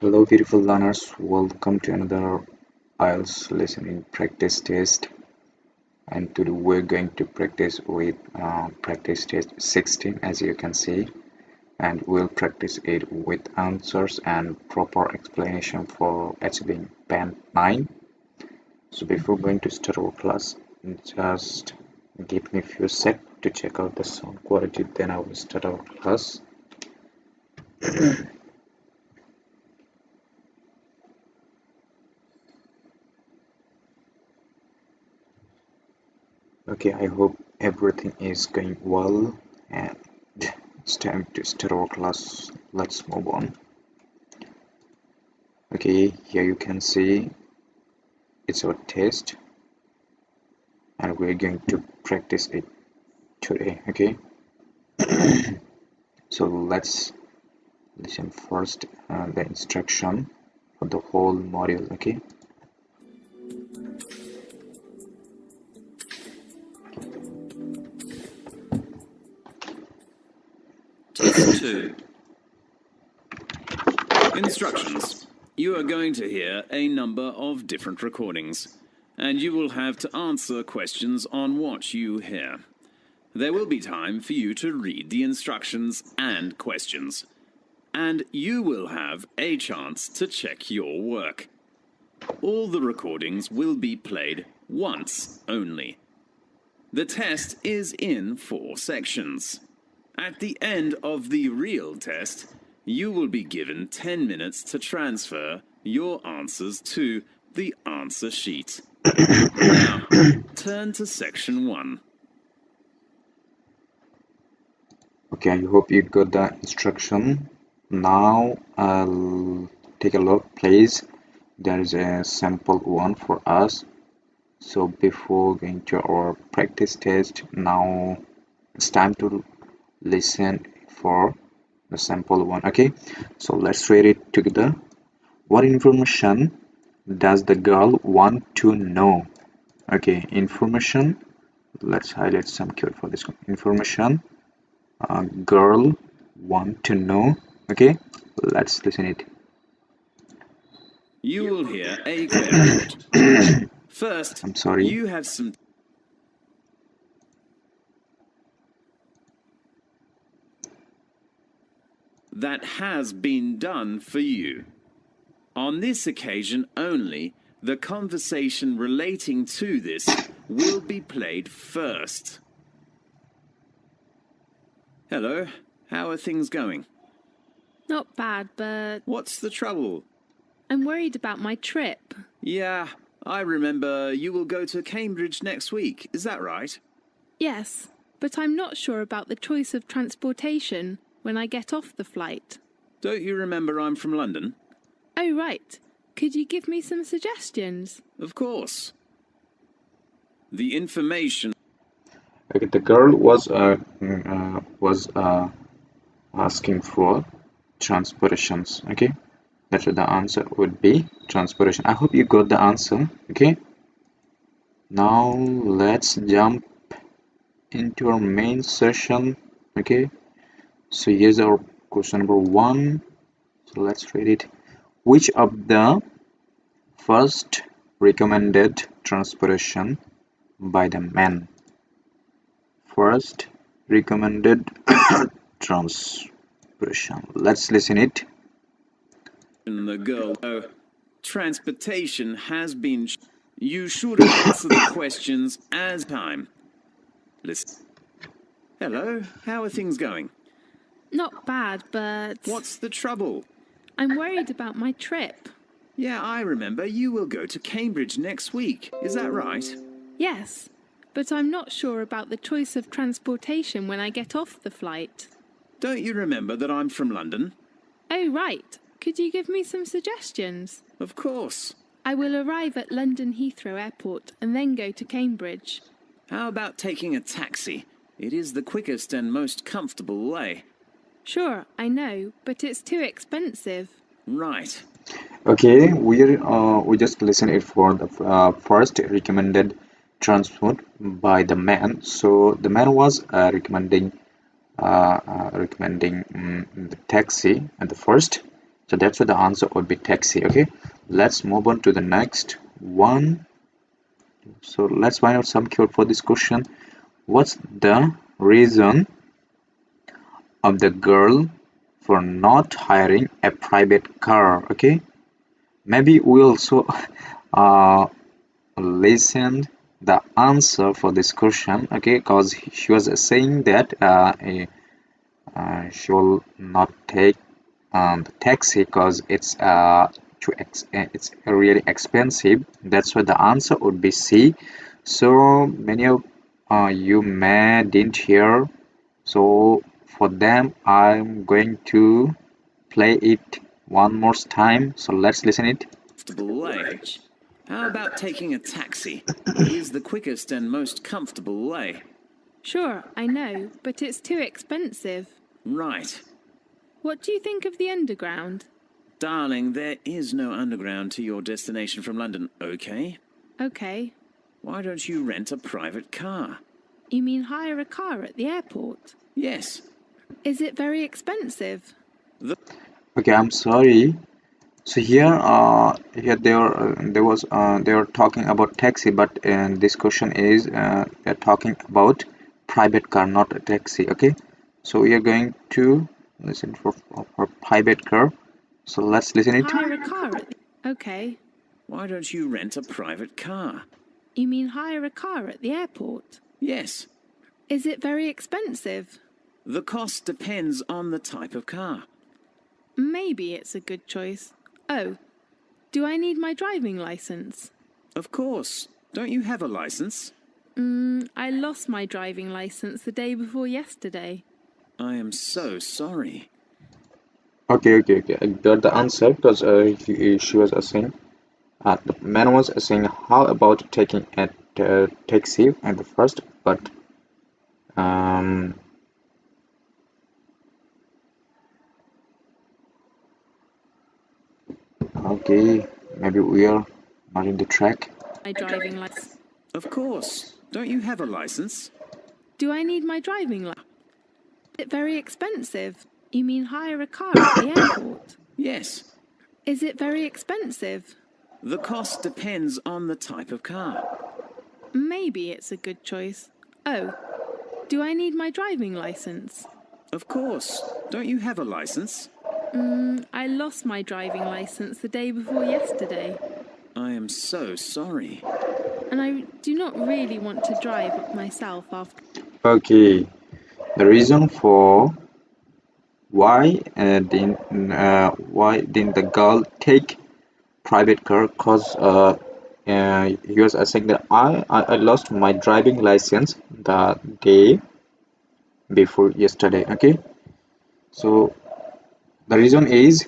Hello, beautiful learners. Welcome to another IELTS listening practice test. And today we're going to practice with practice test 16, as you can see, and we'll practice it with answers and proper explanation for achieving band 9. So before going to start our class, just give me a few seconds to check out the sound quality, then I will start our class. Okay, I hope everything is going well and it's time to start our class. Let's move on. Okay, here you can see it's our test and we're going to practice it today. Okay, so let's listen first the instruction for the whole module. Okay, Test 2. Instructions. You are going to hear a number of different recordings, and you will have to answer questions on what you hear. There will be time for you to read the instructions and questions, and you will have a chance to check your work. All the recordings will be played once only. The test is in 4 sections. At the end of the real test, you will be given 10 minutes to transfer your answers to the answer sheet. Now, turn to section 1. okay, I hope you got the instruction. Now I'll take a look, please. There is a sample one for us. So before going to our practice test, now it's time to listen for the sample one. Okay, so let's read it together. What information does the girl want to know? Okay, information. Let's highlight some keyword for this one. Information. Girl want to know. Okay, let's listen it. You will hear a clear report. First, I'm sorry. you have some that has been done for you. On this occasion only, the conversation relating to this will be played first. Hello, how are things going? Not bad, but What's the trouble? I'm worried about my trip. Yeah, I remember you will go to Cambridge next week, is that right? Yes, but I'm not sure about the choice of transportation when I get off the flight. Don't you remember I'm from London? Oh, right. Could you give me some suggestions? Of course. The information Okay, the girl was asking for transportations. Okay, that's what the answer would be, transportation. I hope you got the answer. Okay, now let's jump into our main session. Okay, so here's our question number 1. So let's read it. Which of the first recommended transportation by the man? First recommended transportation. Let's listen it. the girl transportation has been you should answer the questions as time. Listen. Hello, how are things going? Not bad, but What's the trouble? I'm worried about my trip. Yeah, I remember you will go to Cambridge next week, is that right? Yes, but I'm not sure about the choice of transportation when I get off the flight. Don't you remember that I'm from London? Oh, right. Could you give me some suggestions? Of course. I will arrive at London Heathrow Airport and then go to Cambridge. How about taking a taxi? It is the quickest and most comfortable way. Sure, I know, but it's too expensive. Right. Okay, we just listen it for the first recommended transport by the man. So the man was recommending the taxi at the first. So that's why the answer would be taxi. Okay, let's move on to the next one. So let's find out some keyword for this question. What's the reason of the girl for not hiring a private car? Okay, maybe we also uh, listened the answer for this question. Okay, because she was saying that she will not take the taxi because it's really expensive. That's why the answer would be C. So many of you may didn't hear. So for them, I'm going to play it one more time. So let's listen it. Comfortable way. How about taking a taxi? It is the quickest and most comfortable way. Sure, I know, but it's too expensive. Right. What do you think of the underground? Darling, there is no underground to your destination from London, okay? Okay. Why don't you rent a private car? You mean hire a car at the airport? Yes. Is it very expensive? Okay, I'm sorry. So here they were talking about taxi, but this question is they're talking about private car, not a taxi. Okay, so we are going to listen for private car. So let's listen it. Hire a car at the... Okay. Why don't you rent a private car? You mean hire a car at the airport? Yes. Is it very expensive? The cost depends on the type of car. Maybe it's a good choice. Oh, do I need my driving license? Of course. Don't you have a license? I lost my driving license the day before yesterday. I am so sorry. Okay. I got the answer because she was saying the man was saying how about taking a taxi at the first, but okay, maybe we are not in the track. My driving license. Of course. Don't you have a license? Do I need my driving license? Is it very expensive? You mean hire a car at the airport? Yes. Is it very expensive? The cost depends on the type of car. Maybe it's a good choice. Oh, do I need my driving license? Of course. Don't you have a license? I lost my driving license the day before yesterday. I am so sorry. And I do not really want to drive myself after. Okay, the reason for why didn't the girl take private car? Cause he was saying that I lost my driving license the day before yesterday. Okay, so the reason is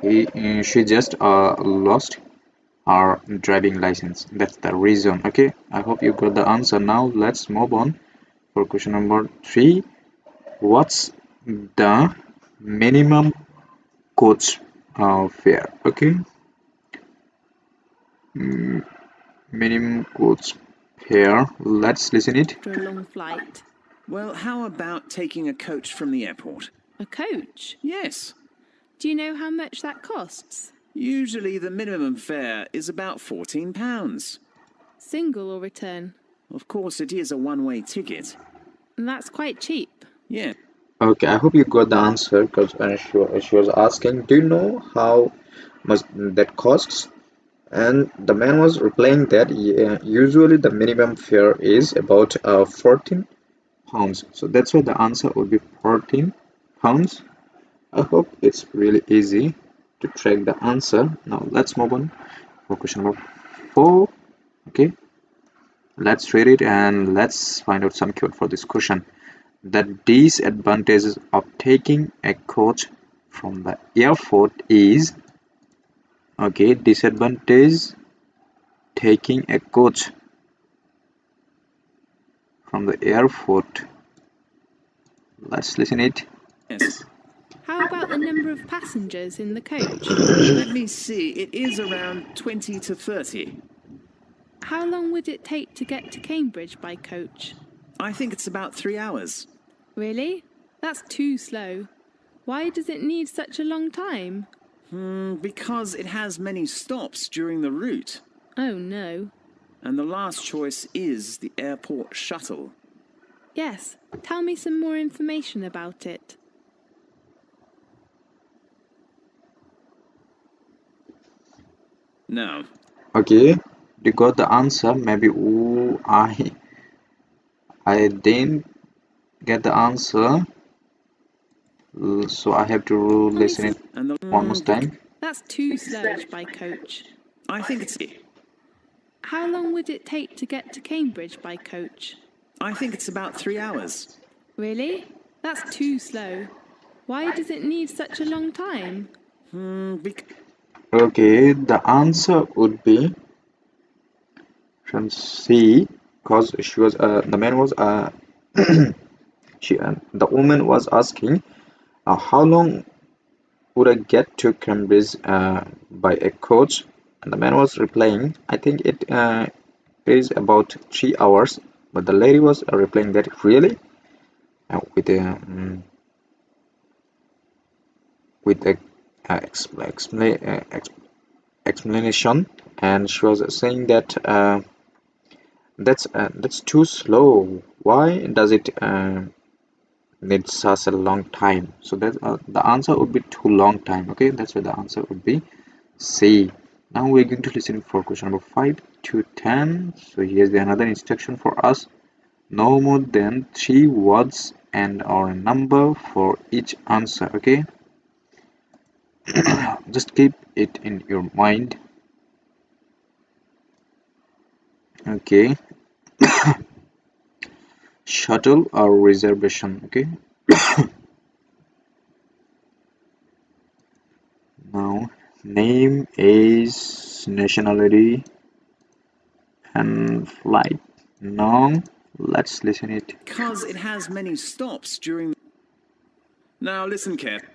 she just lost her driving license. That's the reason. Okay, I hope you got the answer. Now let's move on for question number 3. What's the minimum coach fare? Okay, minimum coach fare. Let's listen it. A long flight. Well, how about taking a coach from the airport? A coach? Yes. Do you know how much that costs? Usually the minimum fare is about £14. Single or return? Of course, it is a one-way ticket. And that's quite cheap. Yeah. Okay, I hope you got the answer because she was asking, do you know how much that costs? And the man was replying that usually the minimum fare is about 14 pounds. So that's why the answer would be 14 pounds. I hope it's really easy to track the answer. Now let's move on for question number 4. Okay, let's read it and let's find out some keyword for this question. The disadvantages of taking a coach from the airport is, okay, disadvantage taking a coach from the airport. Let's listen it. Yes. How about the number of passengers in the coach? Let me see. It is around 20 to 30. How long would it take to get to Cambridge by coach? I think it's about 3 hours. Really? That's too slow. Why does it need such a long time? Because it has many stops during the route. Oh no. And the last choice is the airport shuttle. Yes, tell me some more information about it. Now, Okay, you got the answer. Maybe I didn't get the answer, so I have to Tell me listen some. it and the one more time. That's too slow by coach. I think it's How long would it take to get to Cambridge by coach? about 3 hours. Really? That's too slow. Why does it need such a long time? Okay, the answer would be from C, because she was the man was the woman was asking how long would I get to Cambridge by a coach, and the man was replying, I think it is about 3 hours, but the lady was replying that really with a with a explanation, and she was saying that that's too slow. Why does it need such a long time? So that the answer would be too long time. Okay, that's why the answer would be C. Now we're going to listen for question number 5 to 10. So here's another instruction for us. No more than 3 words and or a number for each answer. Okay, just keep it in your mind. Okay, shuttle or reservation. Okay, now name, age, nationality, and flight. Now let's listen it. Because it has many stops during. Now listen carefully.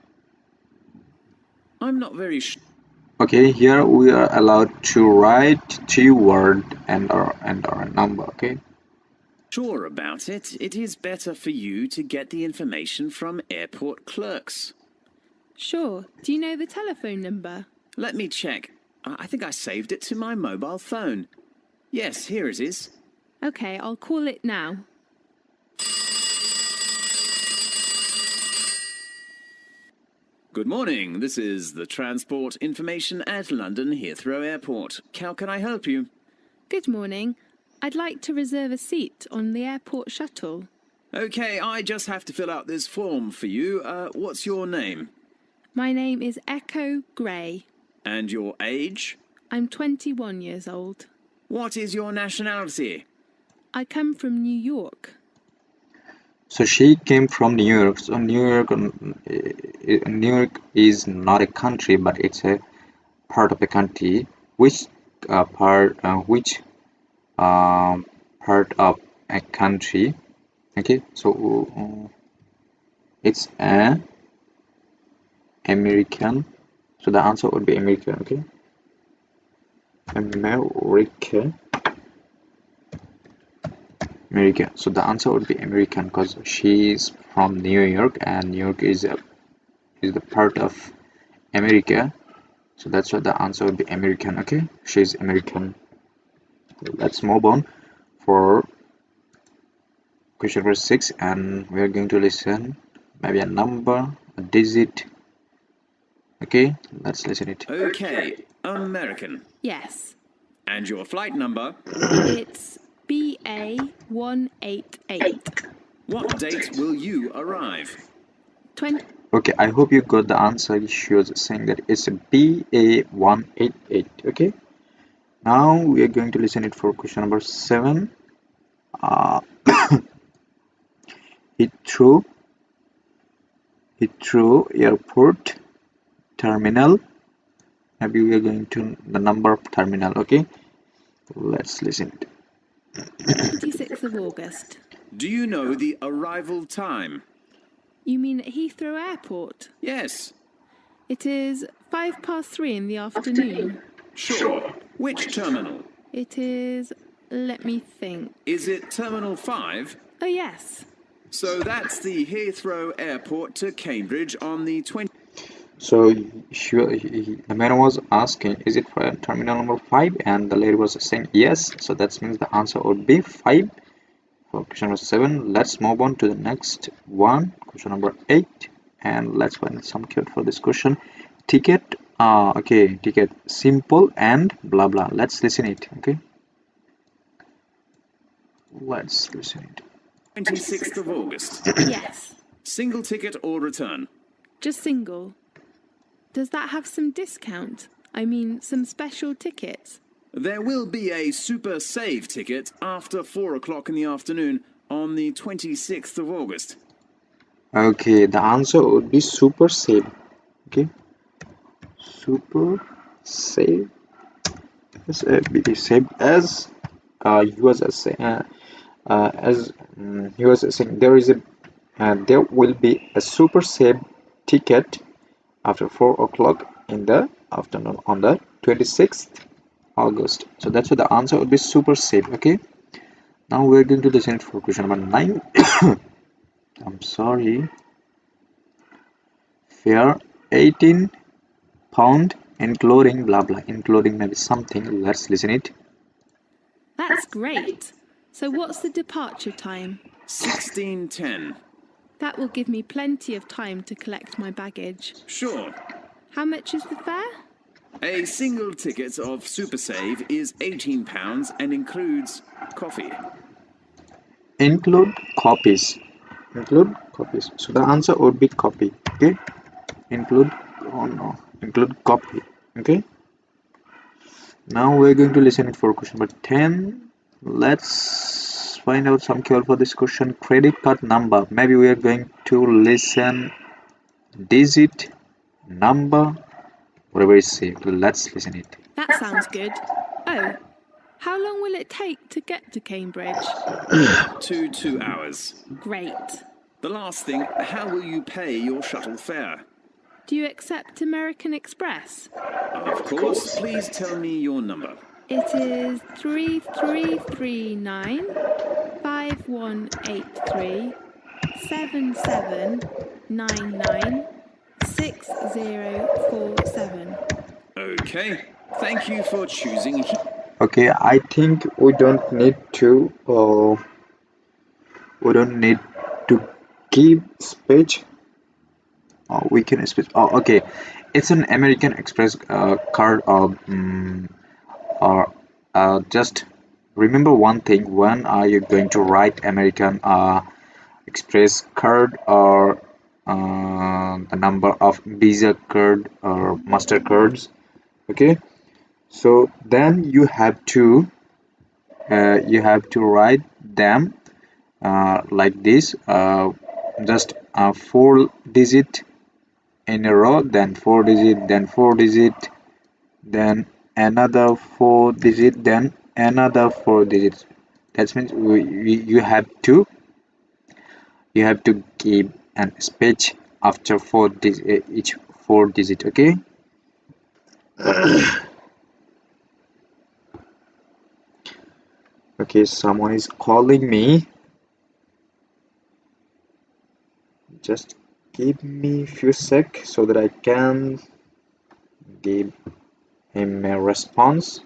I'm not very Okay, here we are allowed to write 3 word and or a number. Okay, sure about it. It is better for you to get the information from airport clerks. Sure. Do you know the telephone number? Let me check. I think I saved it to my mobile phone. Yes, here it is. Okay, I'll call it now. Good morning. This is the transport information at London Heathrow Airport. How can I help you? Good morning. I'd like to reserve a seat on the airport shuttle. Okay, I just have to fill out this form for you. What's your name? My name is Echo Gray. And your age? I'm 21 years old. What is your nationality? I come from New York. so she came from New York. So New York is not a country, but it's a part of the country. Which part of a country? Okay, so it's a American. So the answer would be American. Okay, America. America. So the answer would be American because she's from New York, and New York is the part of America. So that's what the answer would be American. Okay, she's American. Let's move on for question number 6, and we are going to listen maybe a number, a digit. Okay, let's listen it. Okay, American. Yes. And your flight number? It's BA188. What date will you arrive? 20. Okay, I hope you got the answer. She was saying that it's a BA188. Okay, now we are going to listen it for question number 7. Heathrow Airport terminal. Maybe we are going to the number of terminal. Okay, let's listen it. 26th of August. Do you know the arrival time? You mean at Heathrow Airport? Yes. It is 3:05 in the afternoon. Sure. Which terminal? It is. Let me think. Is it Terminal 5? Oh, yes. So that's the Heathrow Airport to Cambridge on the 20th. So the man was asking, is it for terminal number 5? And the lady was saying yes. So that means the answer would be 5 for question number 7. Let's move on to the next one, question number 8. And let's find some code for this question. Ticket, okay, ticket, simple and blah blah. Let's listen it, okay? Let's listen it. 26th of August. Yes. Single ticket or return? Just single. Does that have some discount? I mean, some special tickets? There will be a super save ticket after 4 o'clock in the afternoon on the 26th of August. Okay, the answer would be super save. Okay, super save. Be saved as he was saying. As he was saying, there will be a super save ticket after 4 o'clock in the afternoon on the 26th August. So that's what the answer would be, super save. Okay, now we're going to listen for question number 9. I'm sorry. Fare 18 pound including blah blah, including maybe something. Let's listen it. That's great. So what's the departure time? 16:10. That will give me plenty of time to collect my baggage. Sure. How much is the fare? A single ticket of Super Save is £18 and includes coffee. Include copies. Include copies. So the answer would be copy. Okay. Include, oh no, include copy. Okay. Now we're going to listen it for question number 10. Let's find out some cure for this question. Credit card number. Maybe we are going to listen digit, number, whatever is safe. Let's listen it. That sounds good. Oh, how long will it take to get to Cambridge? Up to 2 hours. Great. The last thing, how will you pay your shuttle fare? Do you accept American Express? Of course, please tell me your number. It is 3339 5183 7799 6047. Okay, thank you for choosing. Okay, I think we don't need to give speech. We can speech. Oh, okay. It's an American Express card. Or just remember one thing: when are you going to write American Express card, or the number of Visa card or Mastercards? Okay, so then you have to write them like this, just 4 digit in a row, then 4 digit, then 4 digit, then another 4 digit, then another 4 digits. That means you have to give an speech after each 4 digit. Okay. Okay, someone is calling me. Just give me a few sec so that I can give him a response.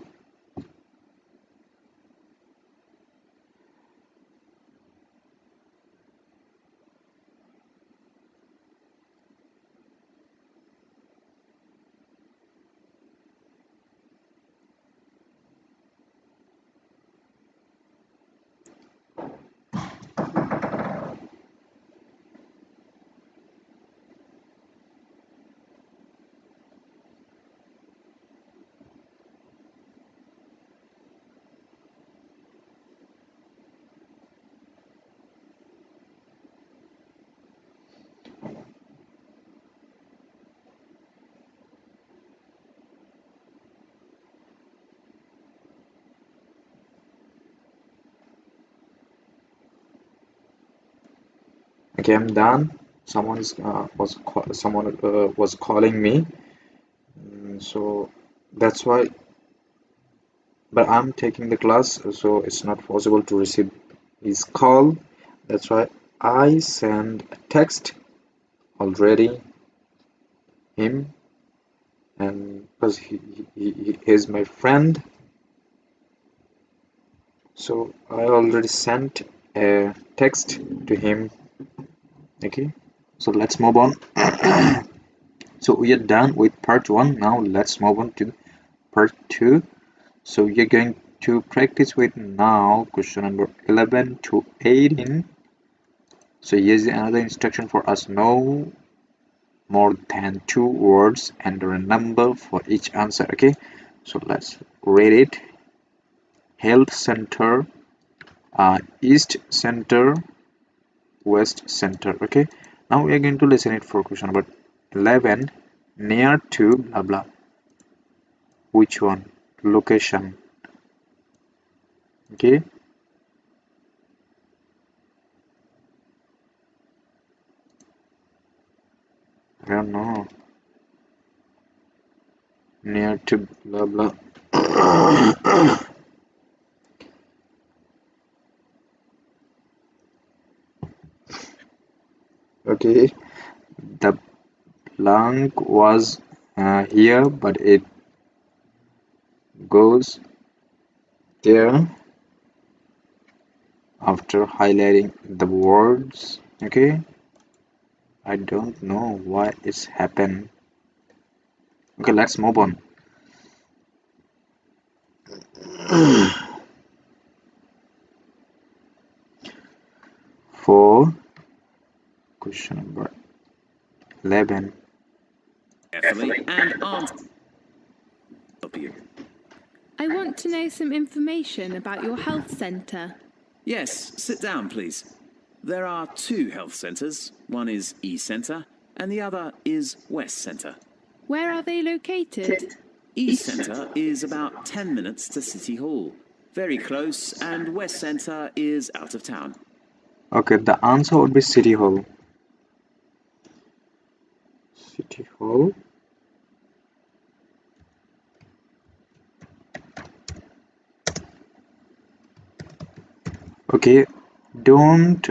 Okay, I'm done. Someone was calling me, so that's why. But I'm taking the class, so it's not possible to receive his call. That's why I send a text already him, and because he is my friend. So I already sent a text to him. Okay, so let's move on. So we are done with part 1. Now let's move on to part 2. So we are going to practice with now question number 11 to 18. So here's another instruction for us: no more than 2 words and a number for each answer. Okay, so let's read it. Health center, east center, west center. Okay, now we are going to listen it for question number 11. Near to blah blah. Which one? Location. Okay, I don't know. Near to blah blah. Okay, the blank was here, but it goes there after highlighting the words. Okay, I don't know why it's happened. Okay, let's move on. For question number 11. Carefully and answer. Help you. I want to know some information about your health centre. Yes, sit down, please. There are 2 health centres. One is East Centre and the other is West Centre. Where are they located? East Centre is about 10 minutes to City Hall. Very close, and West Centre is out of town. Okay, the answer would be City Hall. City Hall. Okay, don't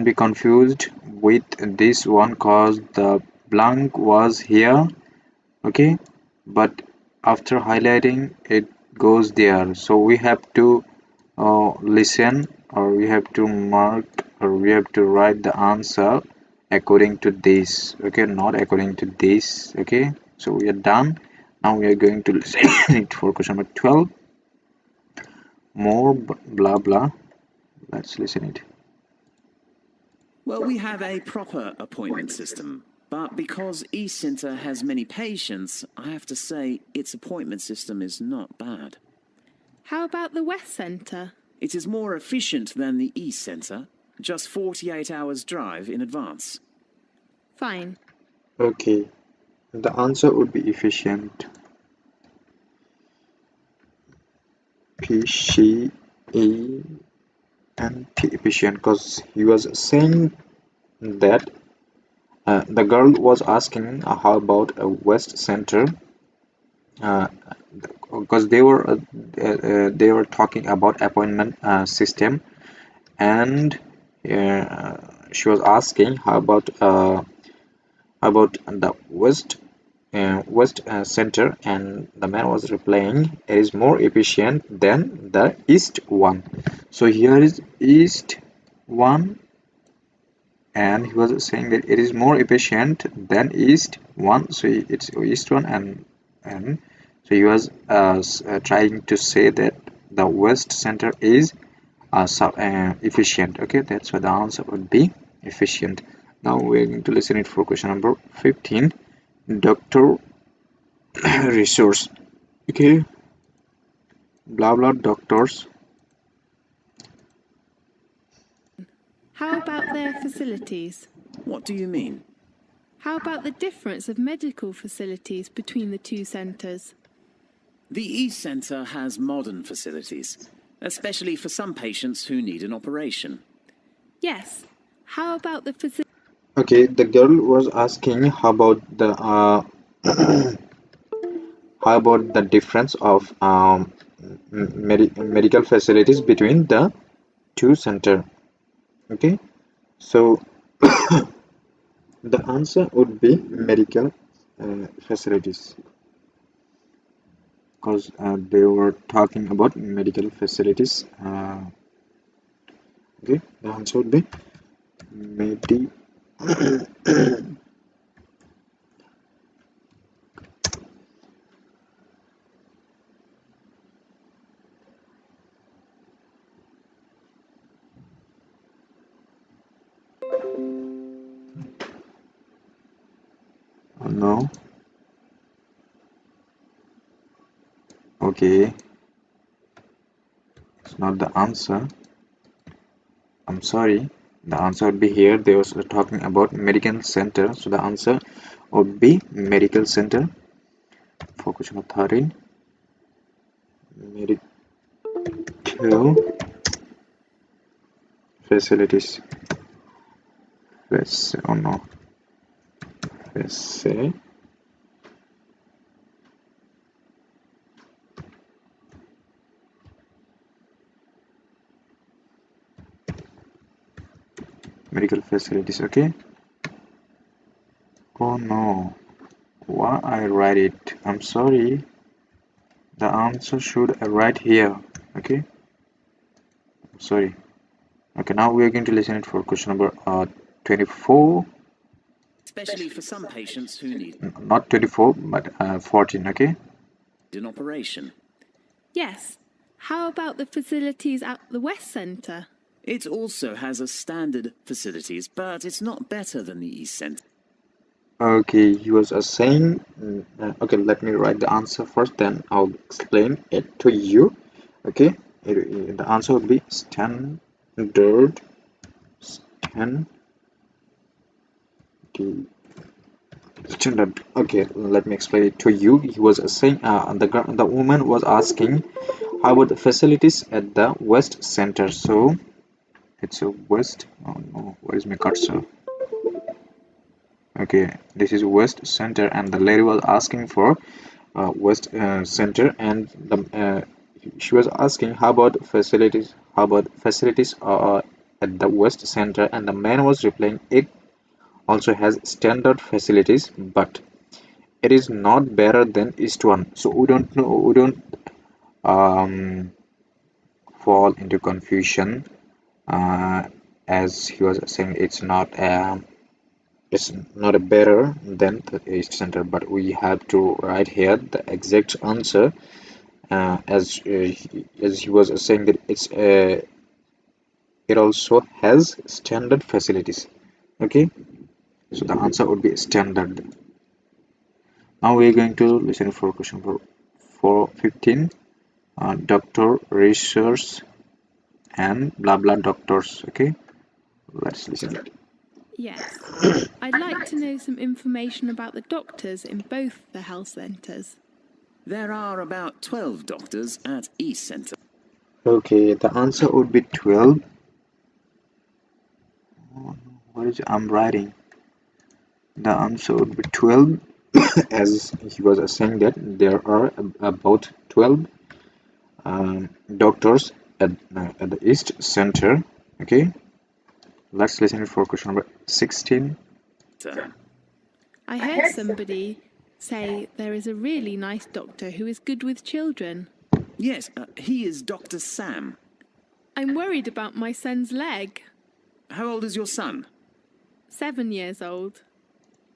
be confused with this one, cause the blank was here. Okay, but after highlighting it goes there, so we have to listen, or we have to mark, or we have to write the answer according to this. Okay, not according to this. Okay, so we are done. Now we are going to listen it for question number 12. More blah blah. Let's listen it. Well, we have a proper appointment system, but because East Centre has many patients, I have to say its appointment system is not bad. How about the West Centre? It is more efficient than the East Centre, just 48 hours drive in advance. Fine. Okay, the answer would be efficient. P-C-E-N-T, efficient, because he was saying that the girl was asking how about a West Center, because they were talking about appointment system, and she was asking how about the West Center, and the man was replying it is more efficient than the East one. So here is East one, and he was saying that it is more efficient than East one, so it's East one, and so he was trying to say that the West Center is efficient. Okay, that's why the answer would be efficient. Now we're going to listen it for question number 15. Doctor resource. Okay, blah blah doctors. How about their facilities? What do you mean? How about the difference of medical facilities between the 2 centres? The East Centre has modern facilities, especially for some patients who need an operation. Yes. How about the facilities? Okay, the girl was asking how about the how about the difference of medical facilities between the 2 center. Okay, so The answer would be medical facilities, because they were talking about medical facilities. Okay, the answer would be medi. No. Okay, it's not the answer. I'm sorry. The answer would be here. They was talking about medical center, so the answer would be medical center. For question number 13, medical facilities. Oh no, faci- medical facilities. Okay. Oh no, why I write it? I'm sorry. The answer should write here. Okay. Sorry. Okay. Now we are going to listen it for question number 24. Especially for some patients who need Not 24, but 14. Okay. an operation. Yes. How about the facilities at the West Centre? It also has a standard facilities, but it's not better than the East Centre. Okay, he was saying, okay, let me write the answer first, then I'll explain it to you. Okay, the answer would be standard, stand, standard. Okay, let me explain it to you. He was saying, the woman was asking, how about the facilities at the West Center? So it's a West. Oh no, where is my cursor? Okay, this is West Center, and the lady was asking for West Center, and she was asking how about facilities, at the West Center, and the man was replying it also has standard facilities, but it is not better than East one. So we don't know, we don't um, fall into confusion, as he was saying it's not a better than the East Center, but we have to write here the exact answer, as he was saying that it also has standard facilities. Okay, so the answer would be standard. Now we are going to listen for question for 415. Doctor, research, and blah blah doctors. Okay, let's listen. Yes. I'd like to know some information about the doctors in both the health centres. There are about 12 doctors at East Centre. Okay, the answer would be 12. What is I'm writing? The answer would be 12, as he was saying that there are about 12 doctors at the East Center. Okay, let's listen for question number 16. I heard somebody say there is a really nice doctor who is good with children. Yes, he is Dr. Sam. I'm worried about my son's leg. How old is your son? 7 years old.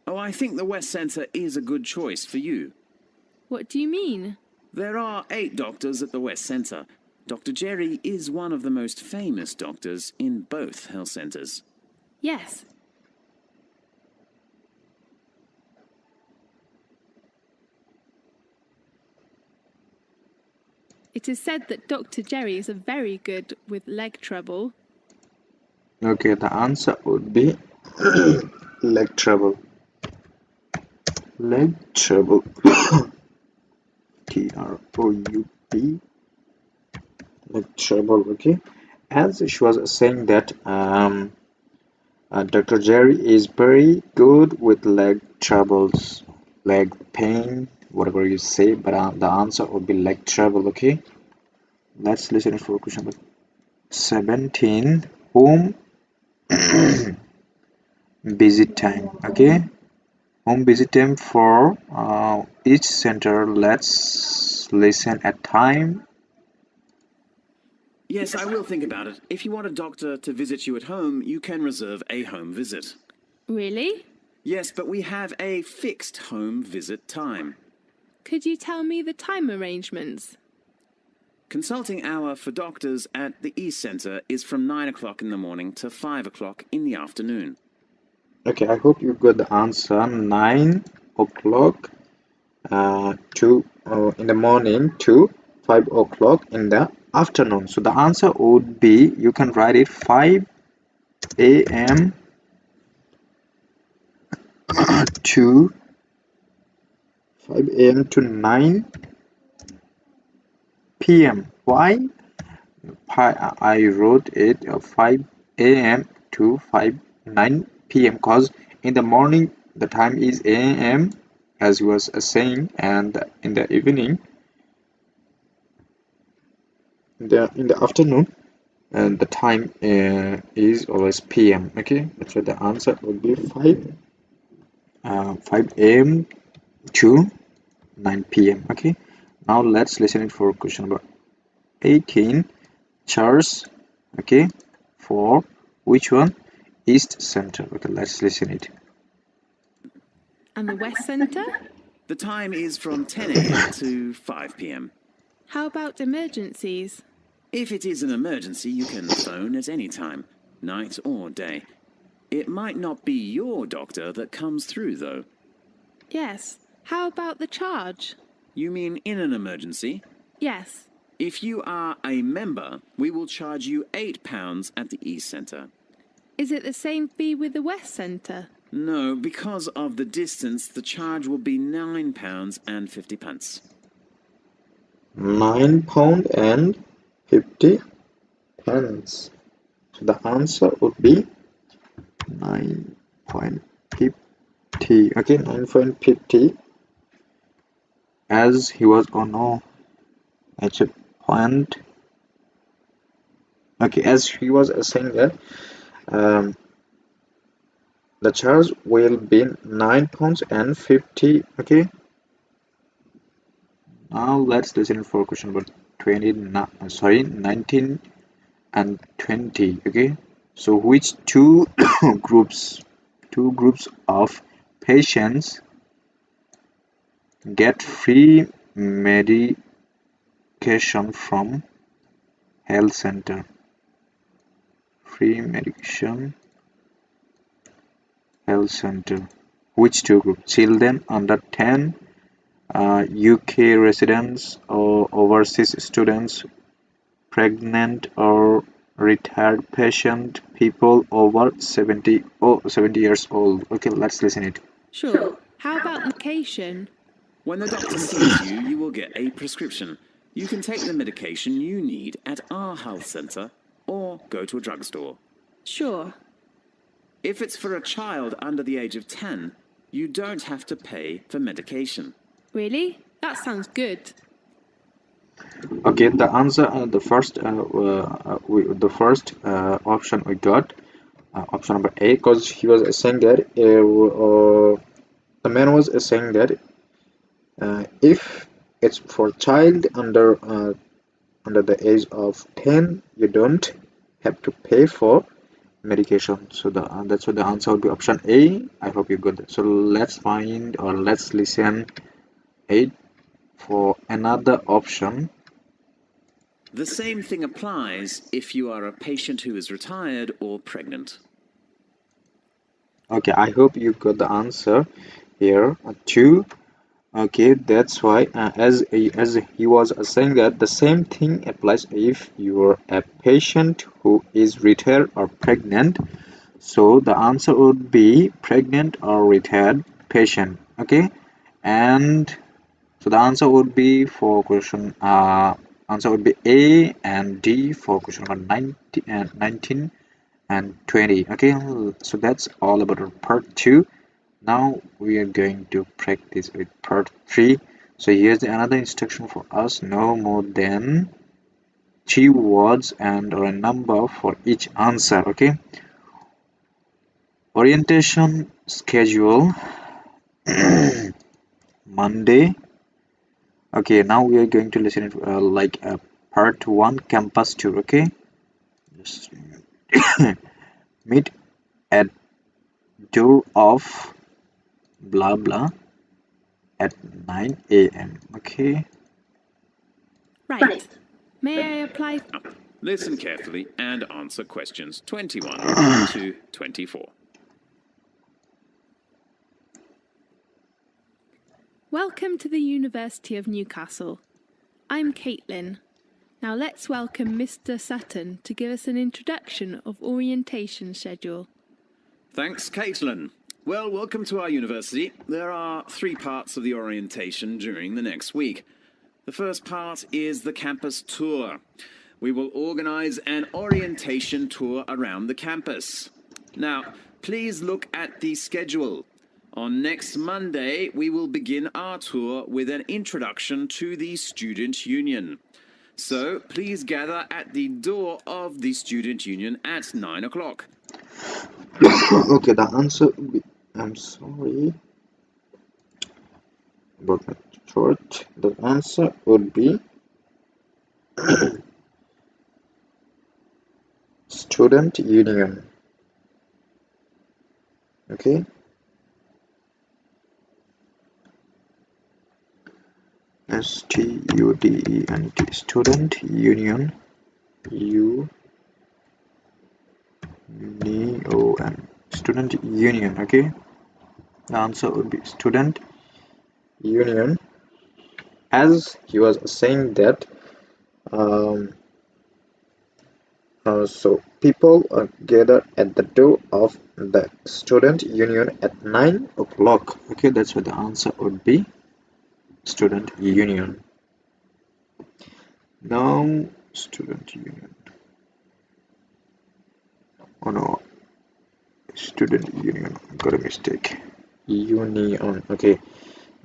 Oh, I think the West Centre is a good choice for you. What do you mean? There are 8 doctors at the West Centre. Dr. Jerry is one of the most famous doctors in both health centres. Yes. It is said that Dr. Jerry is very good with leg trouble. Okay, the answer would be leg trouble. Leg trouble. Troup. Leg trouble. Okay, as she was saying that Dr. Jerry is very good with leg troubles, leg pain, whatever you say, but the answer would be leg trouble. Okay, let's listen for question number 17. Whom visit time. Okay, home visit time for each center. Let's listen at time. Yes, I will think about it. If you want a doctor to visit you at home, you can reserve a home visit. Really? Yes, but we have a fixed home visit time. Could you tell me the time arrangements? Consulting hour for doctors at the East Centre is from 9 o'clock in the morning to 5 o'clock in the afternoon. Okay, I hope you got the answer. 9 o'clock to in the morning to 5 o'clock in the afternoon. So the answer would be, you can write it 5 a.m. to 5 a.m. to 9 p.m. Why? I wrote it 5 a.m. to 9 p.m. because in the morning the time is a.m. as you was saying, and in the evening, in the afternoon, and the time is always p.m. Okay, that's why the answer would be 5 a.m. to 9 p.m. Okay, now let's listen it for question number 18. Chairs, okay, for which one? East Center. Okay, let's listen it. And the West Centre? The time is from 10 a.m. to 5 p.m. How about emergencies? If it is an emergency, you can phone at any time, night or day. It might not be your doctor that comes through, though. Yes. How about the charge? You mean in an emergency? Yes. If you are a member, we will charge you £8 at the East Centre. Is it the same fee with the West Centre? No, because of the distance, the charge will be £9.50. £9 and 50 pence. So the answer would be 9.50. Okay, 9.50. As he was, oh no, at a point. Okay, as he was saying that um, the charge will be £9 and 50. Okay, now let's listen for question number 19 and 20. Okay, so which two groups of patients get free medication from health center? Free medication health center. Which two groups? Children under 10, UK residents or overseas students, pregnant or retired patient, people over 70 years old. Okay, let's listen it. Sure. How about medication? When the doctor sees you, you will get a prescription. You can take the medication you need at our health centre or go to a drugstore. Sure. If it's for a child under the age of 10, you don't have to pay for medication. Really? That sounds good. Okay, the answer, the first option we got, option number A, because he was saying that the man was saying that if it's for child under the age of 10, you don't have to pay for medication. So that's what the answer would be, option A. I hope you got that. So let's find, or let's listen 8 for another option. The same thing applies if you are a patient who is retired or pregnant. Okay, I hope you got the answer here. 2. Okay, that's why as he was saying that the same thing applies if you're a patient who is retired or pregnant. So the answer would be pregnant or retired patient. Okay, and so the answer would be for question answer would be A and D for question number 19 and 20. Okay, so that's all about our part 2. Now we are going to practice with part 3. So here's another instruction for us: no more than 3 words and or a number for each answer. Okay, Orientation schedule Monday. Okay, now we are going to listen to like a part 1 campus tour. Okay, just meet at door of blah blah at 9 a.m. Okay. Right. May I apply? Listen carefully and answer questions 21 to 24. Welcome to the University of Newcastle. I'm Caitlin. Now let's welcome Mr. Sutton to give us an introduction of orientation schedule. Thanks, Caitlin. Well, welcome to our university. There are 3 parts of the orientation during the next week. The first part is the campus tour. We will organize an orientation tour around the campus. Now, please look at the schedule. On next Monday, we will begin our tour with an introduction to the Student Union. So, please gather at the door of the Student Union at 9 o'clock. Okay, the answer would be, I'm sorry about my throat. The answer would be Student Union. Okay. STUDENT, Student Union. UNION, Student Union. Okay, the answer would be Student Union. As he was saying that so people gather at the door of the Student Union at 9 o'clock. Okay, that's what the answer would be, Student Union. Now, Student Union. Oh no, Student Union. Got a mistake. Union. Okay.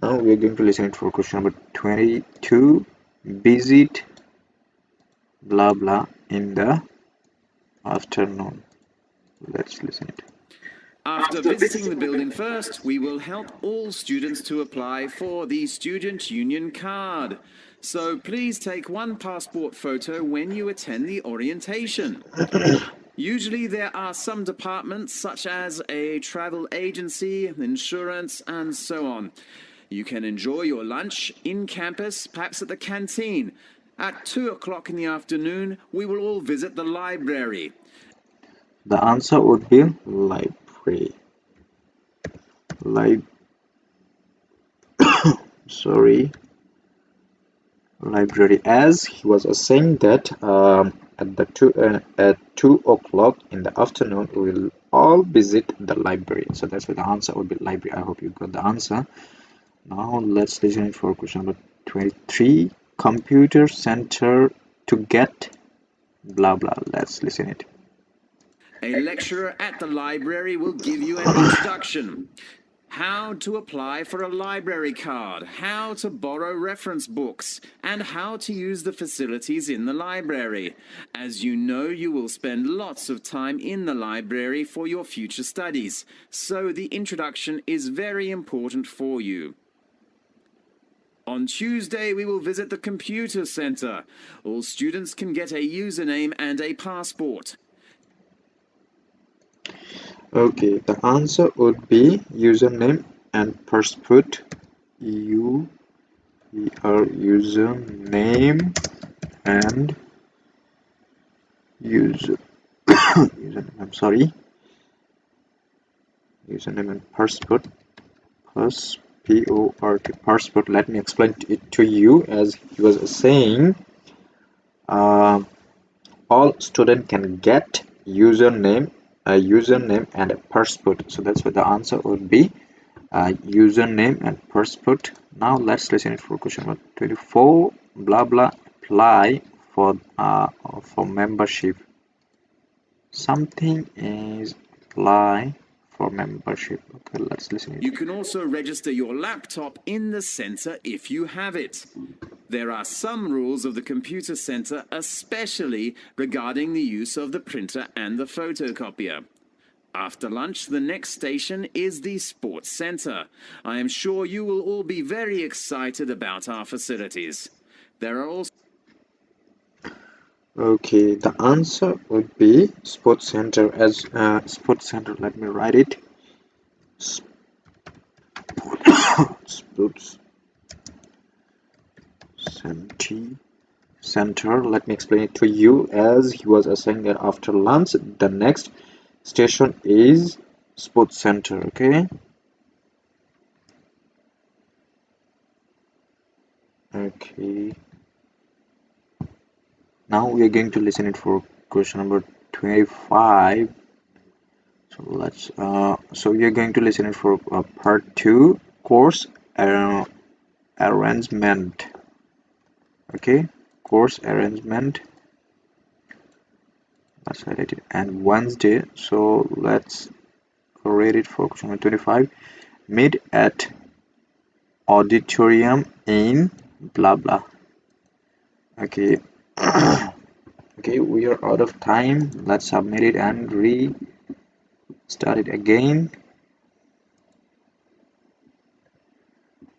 Now we are going to listen for question number 22. Visit blah blah in the afternoon. Let's listen it. After visiting the building first, we will help all students to apply for the Student Union card. So please take one passport photo when you attend the orientation. Usually there are some departments such as a travel agency, insurance, and so on. You can enjoy your lunch in campus, perhaps at the canteen. At 2 o'clock in the afternoon, we will all visit the library. The answer would be library. Library. As he was saying that at 2 o'clock in the afternoon we will all visit the library. So that's why the answer would be library. I hope you got the answer. Now let's listen for question number 23. Computer center to get blah blah. Let's listen it. A lecturer at the library will give you an introduction. How to apply for a library card, how to borrow reference books, and how to use the facilities in the library. As you know, you will spend lots of time in the library for your future studies, so the introduction is very important for you. On Tuesday, we will visit the computer center. All students can get a username and a passport. Okay, the answer would be username and passport. Username and username and passport. P-O-R-T, passport. Let me explain it to you. As he was saying, all student can get username and a passport. So that's what the answer would be, username and passport. Now let's listen it for question number 24. Blah blah apply for membership. Something is apply for membership. Okay, let's listen. You can also register your laptop in the center if you have it. There are some rules of the computer center, especially regarding the use of the printer and the photocopier. After lunch, the next station is the Sports Centre. I am sure you will all be very excited about our facilities. There are also Okay, the answer would be sports center. As sports center, let me write it. Sports center. Let me explain it to you. As he was saying that after lunch, the next station is sports center. Okay. Okay. Now we are going to listen it for question number 25. So we are going to listen it for part 2, course arrangement. Okay, course arrangement. Let's highlight it. And Wednesday. So let's read it for question number 25. Meet at auditorium in blah blah. Okay. Okay, we are out of time. Let's submit it and restart it again.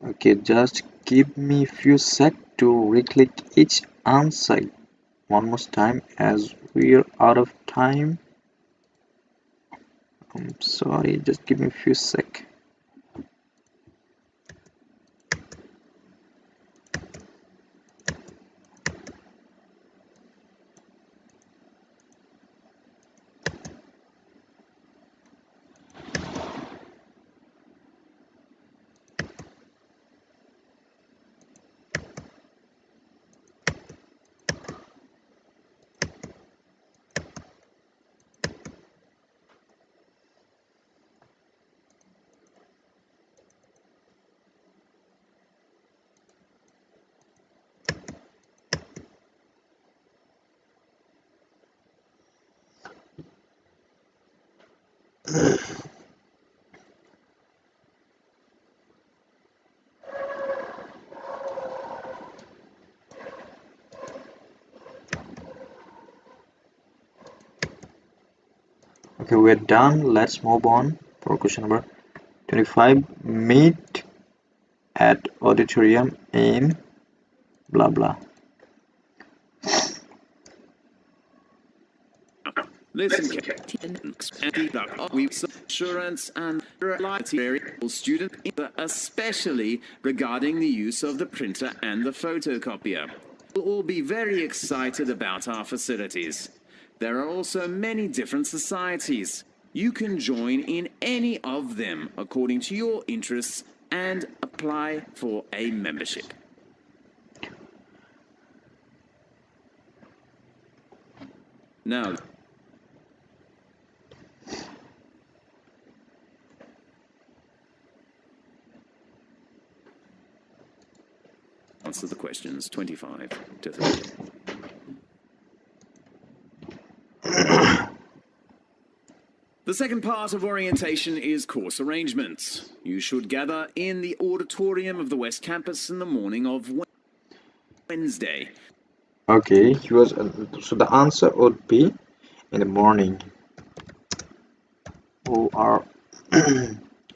Okay, just give me few sec to re-click each answer one more time as we're out of time. I'm sorry, just give me a few sec. Okay, we're done. Let's move on for question number 25. Meet at auditorium in blah blah. listen carefully. Assurance and reliability student, especially regarding the use of the printer and the photocopier. We'll all be very excited about our facilities. There are also many different societies. You can join in any of them according to your interests and apply for a membership. Now, answer the questions 25 to 30. The second part of orientation is course arrangements. You should gather in the auditorium of the West Campus in the morning of Wednesday. Okay, so the answer would be in the morning. O-R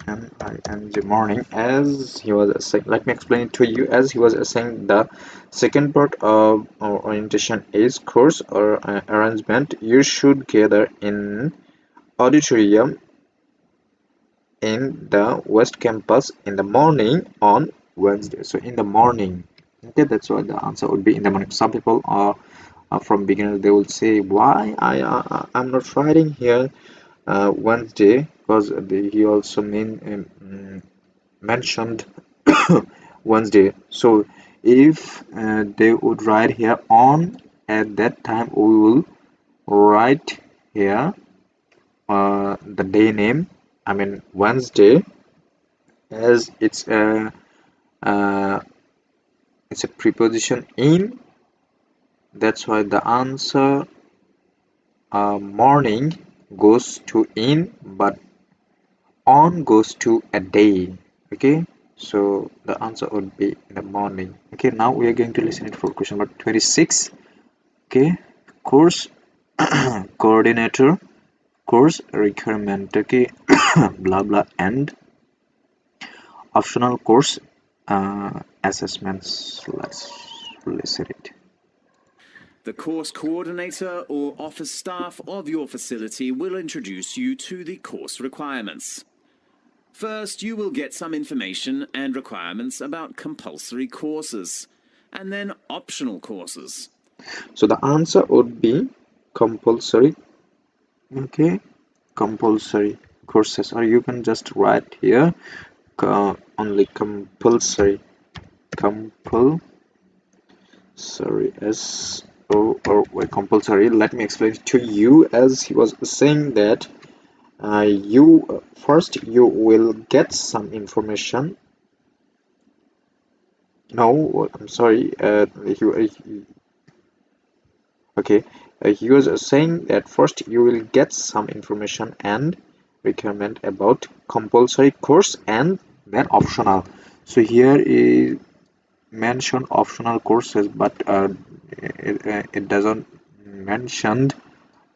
M-I-N the morning, as he was saying. Let me explain it to you. As he was saying, the second part of our orientation is course or arrangement. You should gather in auditorium in the West Campus in the morning on Wednesday. So in the morning. Okay, that's why the answer would be in the morning. Some people are from beginners, they will say, why I'm not writing here Wednesday, because he also mentioned Wednesday. So if they would write here on, at that time we will write here the day name, I mean Wednesday, as it's a preposition in. That's why the answer morning goes to in, but on goes to a day. Okay, so the answer would be in the morning. Okay, now we are going to listen it for question number 26. Okay, course coordinator course requirement, okay, blah blah, and optional course assessments. Let's listen it. The course coordinator or office staff of your facility will introduce you to the course requirements. First, you will get some information and requirements about compulsory courses, and then optional courses. So the answer would be compulsory, okay, compulsory courses, or you can just write here only compulsory, s o or wait, compulsory. Let me explain it to you, as he was saying that you first you will get some information. No, I'm sorry. Okay, he was saying that first you will get some information and requirement about compulsory course and then optional. So here is mention optional courses, but it doesn't mention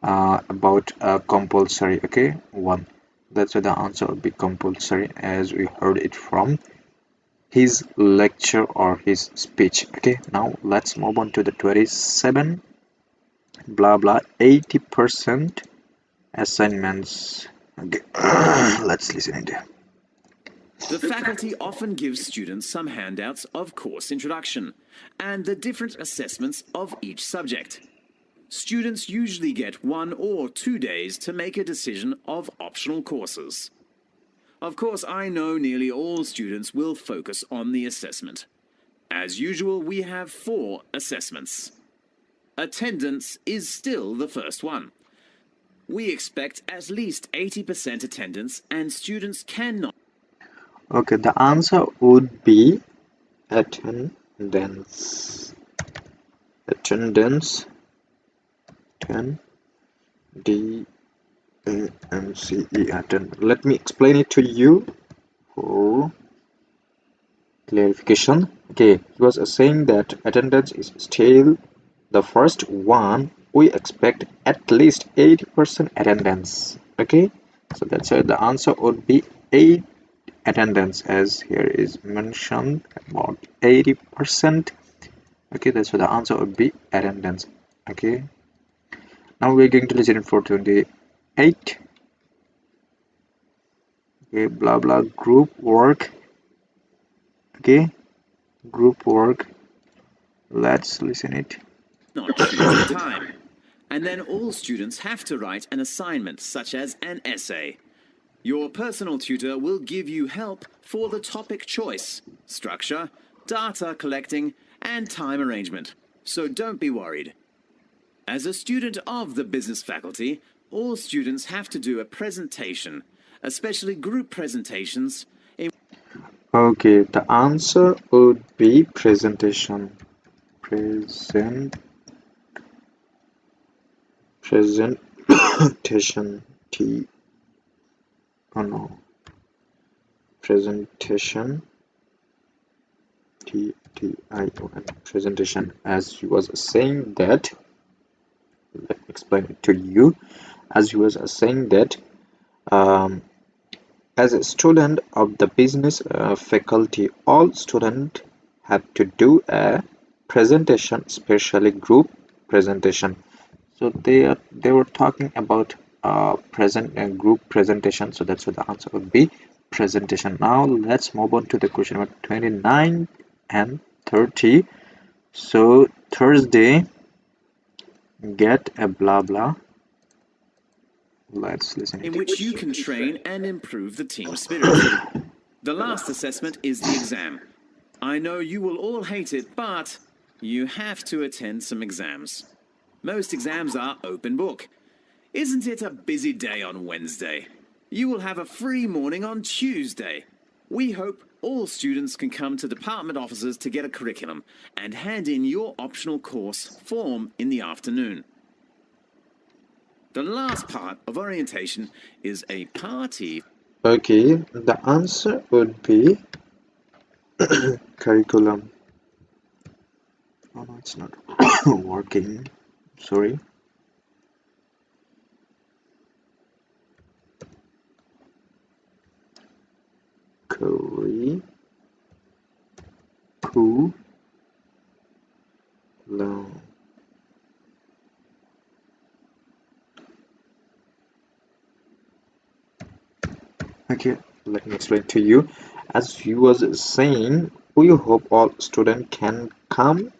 about compulsory. Okay, one. That's why the answer would be compulsory, as we heard it from his lecture or his speech. Okay, now let's move on to the 27 blah blah 80% assignments. Okay, let's listen it. The faculty often gives students some handouts of course introduction and the different assessments of each subject. Students usually get 1 or 2 days to make a decision of optional courses. Of course, I know nearly all students will focus on the assessment. As usual, we have 4 assessments. Attendance is still the first one. We expect at least 80% attendance, and students cannot. Okay, the answer would be attendance. Attendance, D A N C E, attend. Let me explain it to you for clarification. Okay, he was saying that attendance is still the first one. We expect at least 80% attendance. Okay, so that's why the answer would be 8 attendance, as here is mentioned about 80%. Okay, that's why the answer would be attendance. Okay, now we're going to listen for 28. Okay, blah blah, group work. Okay, group work. Let's listen it. Not choose the time. And then all students have to write an assignment, such as an essay. Your personal tutor will give you help for the topic choice, structure, data collecting, and time arrangement. So don't be worried. As a student of the business faculty, all students have to do a presentation, especially group presentations. Okay, the answer would be presentation. Presentation. Oh no, presentation, T-I-O-N, presentation. As he was saying that, let me explain it to you. As he was saying that, um, as a student of the business faculty, all students have to do a presentation, especially group presentation. So they were talking about group presentation. So that's what the answer would be, presentation. Now let's move on to the question number 29 and 30. So Thursday, get a blah blah. Let's listen In it. which you can train and improve the team spirit. The last assessment is the exam. I know you will all hate it, but you have to attend some exams. Most exams are open book. Isn't it a busy day on Wednesday? You will have a free morning on Tuesday. We hope all students can come to department offices to get a curriculum and hand in your optional course form in the afternoon. The last part of orientation is a party. Okay, the answer would be curriculum. Oh no, it's not working. Sorry. Okay, let me explain to you. As you was saying, we hope all students can come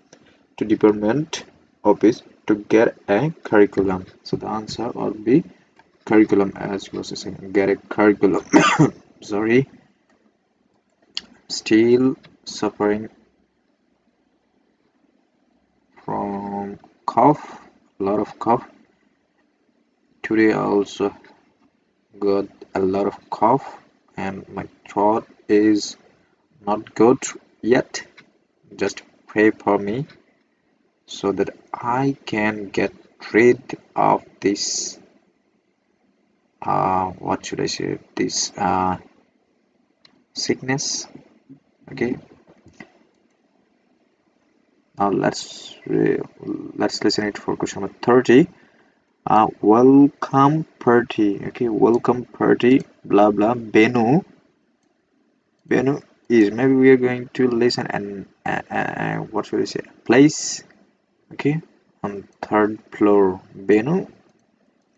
to department office to get a curriculum. So the answer would be curriculum, as you was saying, get a curriculum. Sorry, still suffering from cough, a lot of cough. Today I also got a lot of cough and my throat is not good yet. Just pray for me so that I can get rid of this what should I say, this sickness. Okay, now let's listen it for question number 30. Welcome party. Okay, welcome party, blah blah. Benu is, maybe we are going to listen and what should I say, place. Okay, on third floor. Benu.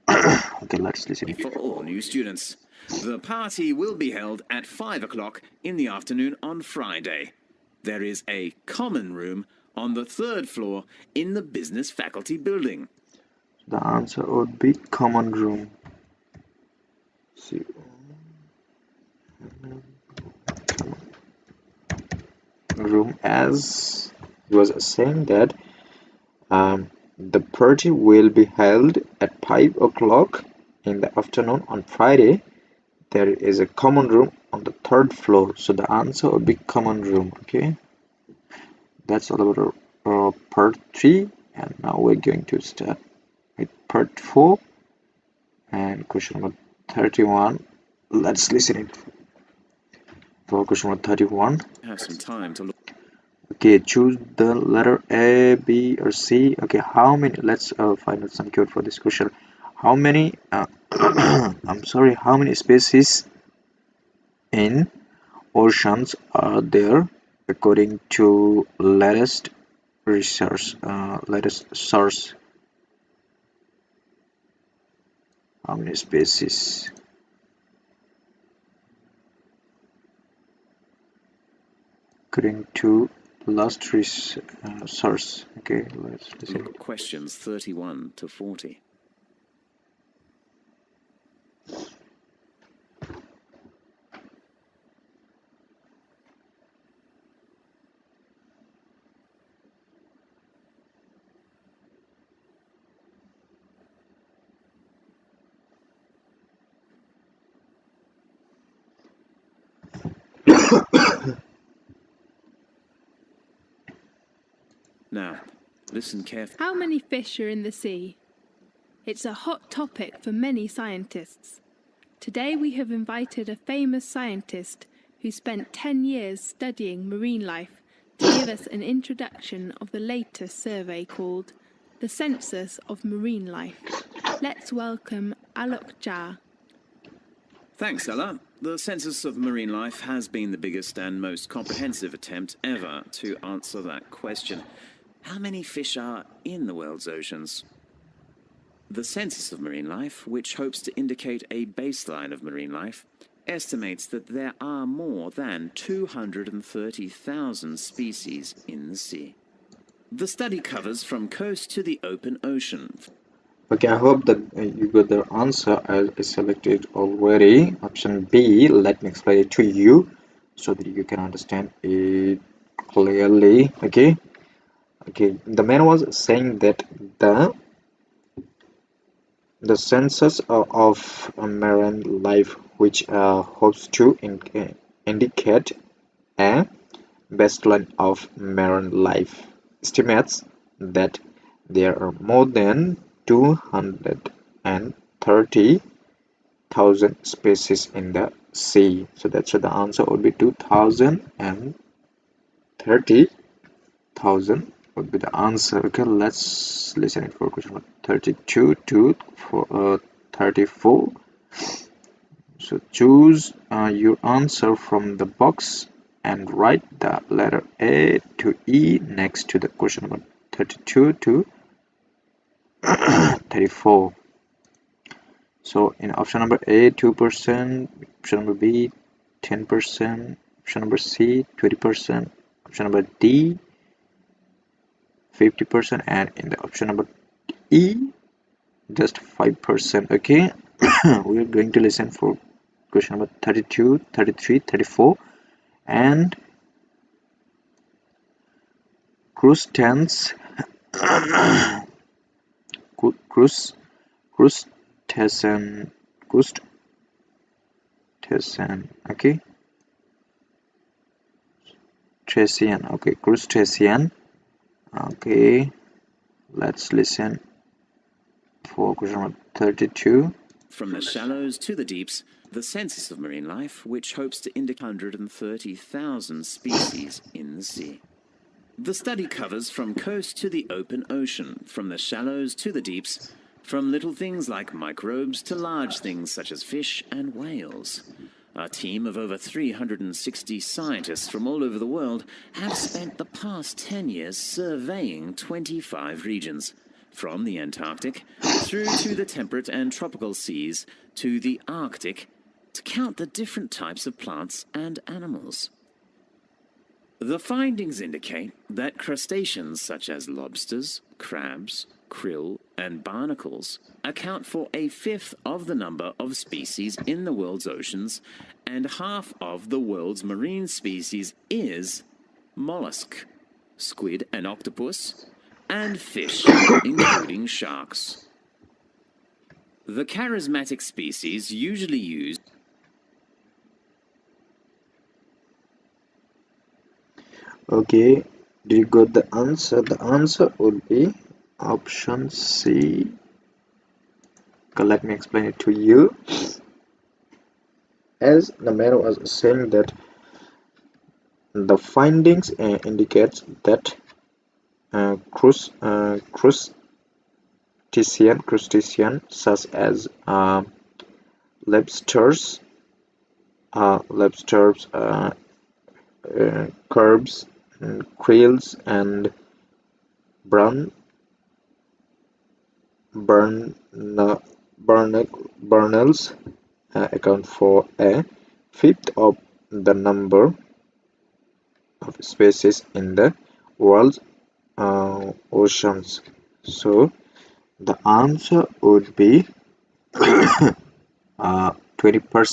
Okay, let's listen. For all new students. The party will be held at 5 o'clock in the afternoon on Friday. There is a common room on the 3rd floor in the business faculty building. The answer would be common room. See, room, as he was saying that the party will be held at 5 o'clock in the afternoon on Friday. There is a common room on the 3rd floor, so the answer would be common room. Okay, that's all about part 3, and now we're going to start with part 4 and question number 31. Let's listen it for question number 31. Have some time to look. Okay, choose the letter A, B, or C. Okay, how many? Let's find out some code for this question. How many? I'm sorry. How many species in oceans are there according to latest research? Latest source. How many species? According to last source. Okay, let's listen. Look at questions 31 to 40. Now, listen carefully. How many fish are in the sea? It's a hot topic for many scientists. Today we have invited a famous scientist who spent 10 years studying marine life to give us an introduction of the latest survey called the Census of Marine Life. Let's welcome Alok Jha. Thanks, Ella. The Census of Marine Life has been the biggest and most comprehensive attempt ever to answer that question. How many fish are in the world's oceans? The Census of Marine Life, which hopes to indicate a baseline of marine life, estimates that there are more than 230,000 species in the sea. The study covers from coast to the open ocean. Okay, I hope that you got the answer. I selected already option B. Let me explain it to you so that you can understand it clearly. Okay, the man was saying that the census of marine life, which hopes to indicate a baseline of marine life, estimates that there are more than 230,000 species in the sea. So that's the answer would be 230,000 would be the answer. Okay, let's listen it for question 32 to 34. So choose your answer from the box and write the letter A to E next to the question number 32 to 34. So in option number A, 2%, option number B, 10%, option number C, 20%, option number D, 50%, and in the option number E, just 5%. Okay, we are going to listen for question number 32, 33, 34, and crustaceans, crustacean, crustacean. Okay, crustacean. Okay, let's listen for question number 32. From the shallows to the deeps, the census of marine life, which hopes to indicate 130,000 species in the sea. The study covers from coast to the open ocean, from the shallows to the deeps, from little things like microbes to large things such as fish and whales. A team of over 360 scientists from all over the world have spent the past 10 years surveying 25 regions, from the Antarctic through to the temperate and tropical seas to the Arctic, to count the different types of plants and animals. The findings indicate that crustaceans such as lobsters, crabs, krill, and barnacles account for a fifth of the number of species in the world's oceans, and half of the world's marine species is mollusk, squid and octopus, and fish, including sharks. The charismatic species usually used. Okay, did you got the answer? The answer would be option C. Okay, let me explain it to you. As the man was saying that the findings indicates that crustacean such as lobsters, crabs, krills, and barnacles account for a fifth of the number of species in the world's oceans. So the answer would be 20%.